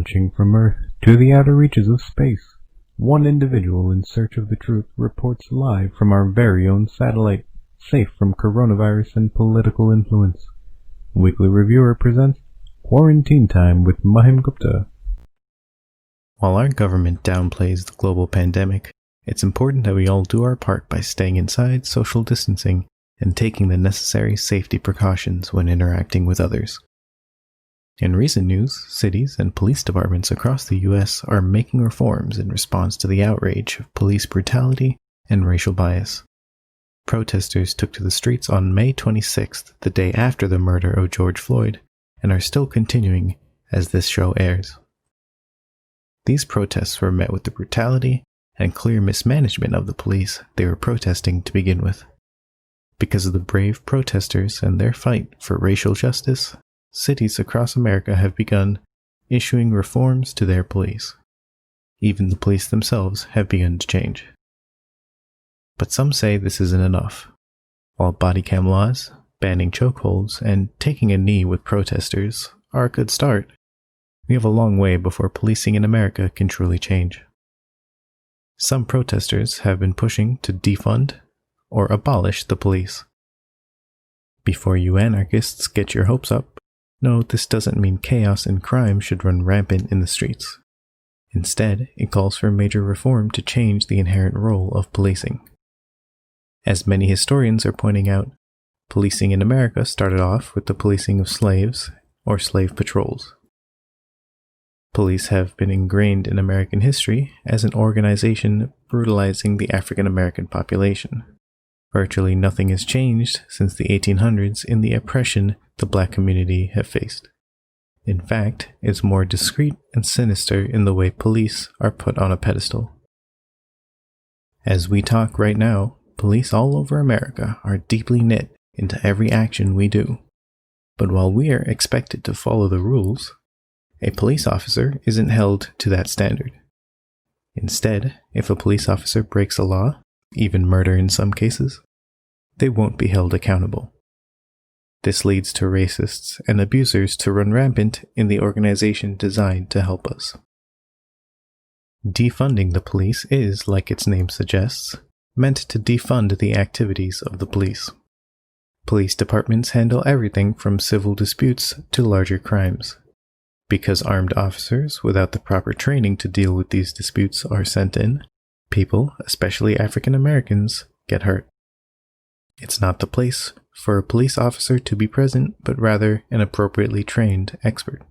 Launching from Earth to the outer reaches of space, one individual in search of the truth reports live from our very own satellite, safe from coronavirus and political influence. Weekly Reviewer presents Quarantine Time with Mahim Gupta. While our government downplays the global pandemic, it's important that we all do our part by staying inside, social distancing, and taking the necessary safety precautions when interacting with others. In recent news, cities and police departments across the U.S. are making reforms in response to the outrage of police brutality and racial bias. Protesters took to the streets on May 26th, the day after the murder of George Floyd, and are still continuing as this show airs. These protests were met with the brutality and clear mismanagement of the police they were protesting to begin with. Because of the brave protesters and their fight for racial justice, cities across America have begun issuing reforms to their police. Even the police themselves have begun to change. But some say this isn't enough. While body cam laws, banning chokeholds, and taking a knee with protesters are a good start, we have a long way before policing in America can truly change. Some protesters have been pushing to defund or abolish the police. Before you anarchists get your hopes up, no, this doesn't mean chaos and crime should run rampant in the streets. Instead, it calls for major reform to change the inherent role of policing. As many historians are pointing out, policing in America started off with the policing of slaves or slave patrols. Police have been ingrained in American history as an organization brutalizing the African American population. Virtually nothing has changed since the 1800s in the oppression the black community have faced. In fact, it's more discreet and sinister in the way police are put on a pedestal. As we talk right now, police all over America are deeply knit into every action we do. But while we are expected to follow the rules, a police officer isn't held to that standard. Instead, if a police officer breaks a law, even murder in some cases, they won't be held accountable. This leads to racists and abusers to run rampant in the organization designed to help us. Defunding the police is, like its name suggests, meant to defund the activities of the police. Police departments handle everything from civil disputes to larger crimes. Because armed officers without the proper training to deal with these disputes are sent in, people, especially African Americans, get hurt. It's not the place for a police officer to be present, but rather an appropriately trained expert.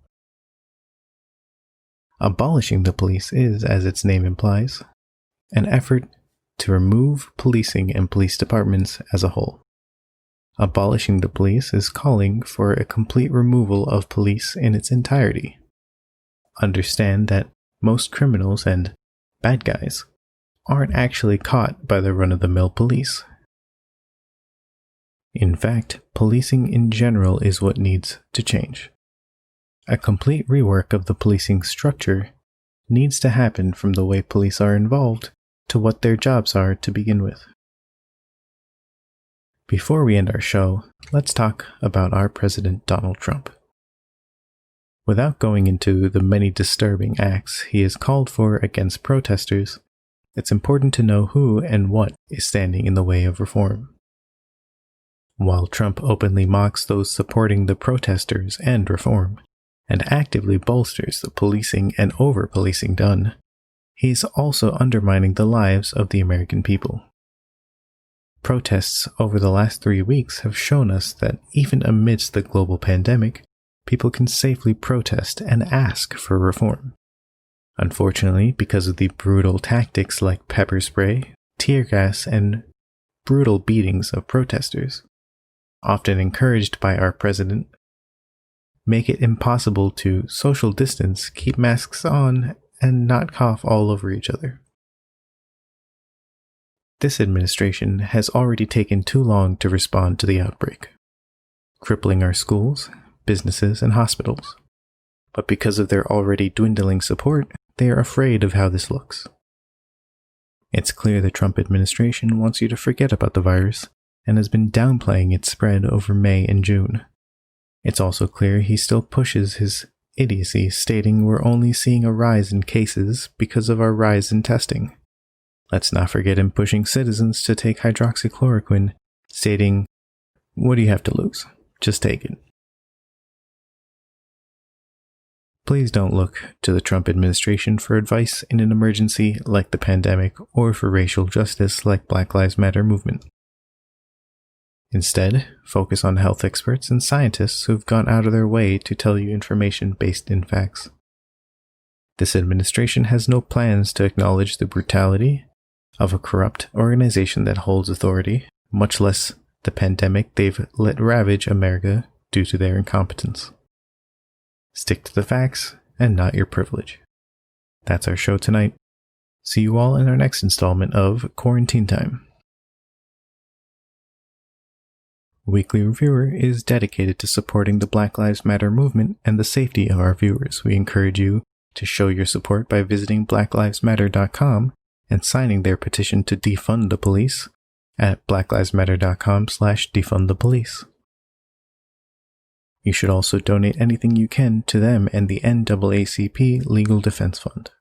Abolishing the police is, as its name implies, an effort to remove policing and police departments as a whole. Abolishing the police is calling for a complete removal of police in its entirety. Understand that most criminals and bad guys aren't actually caught by the run-of-the-mill police. In fact, policing in general is what needs to change. A complete rework of the policing structure needs to happen from the way police are involved to what their jobs are to begin with. Before we end our show, let's talk about our President Donald Trump. Without going into the many disturbing acts he has called for against protesters, it's important to know who and what is standing in the way of reform. While Trump openly mocks those supporting the protesters and reform, and actively bolsters the policing and over-policing done, he's also undermining the lives of the American people. Protests over the last 3 weeks have shown us that even amidst the global pandemic, people can safely protest and ask for reform. Unfortunately, because of the brutal tactics like pepper spray, tear gas, and brutal beatings of protesters, often encouraged by our president, make it impossible to social distance, keep masks on, and not cough all over each other. This administration has already taken too long to respond to the outbreak, crippling our schools, businesses, and hospitals. But because of their already dwindling support, they are afraid of how this looks. It's clear the Trump administration wants you to forget about the virus and has been downplaying its spread over May and June. It's also clear he still pushes his idiocy stating we're only seeing a rise in cases because of our rise in testing. Let's not forget him pushing citizens to take hydroxychloroquine, stating, what do you have to lose? Just take it. Please don't look to the Trump administration for advice in an emergency like the pandemic or for racial justice like Black Lives Matter movement. Instead, focus on health experts and scientists who've gone out of their way to tell you information based in facts. This administration has no plans to acknowledge the brutality of a corrupt organization that holds authority, much less the pandemic they've let ravage America due to their incompetence. Stick to the facts and not your privilege. That's our show tonight. See you all in our next installment of Quarantine Time. Weekly Reviewer is dedicated to supporting the Black Lives Matter movement and the safety of our viewers. We encourage you to show your support by visiting blacklivesmatter.com and signing their petition to defund the police at blacklivesmatter.com/defundthepolice. You should also donate anything you can to them and the NAACP Legal Defense Fund.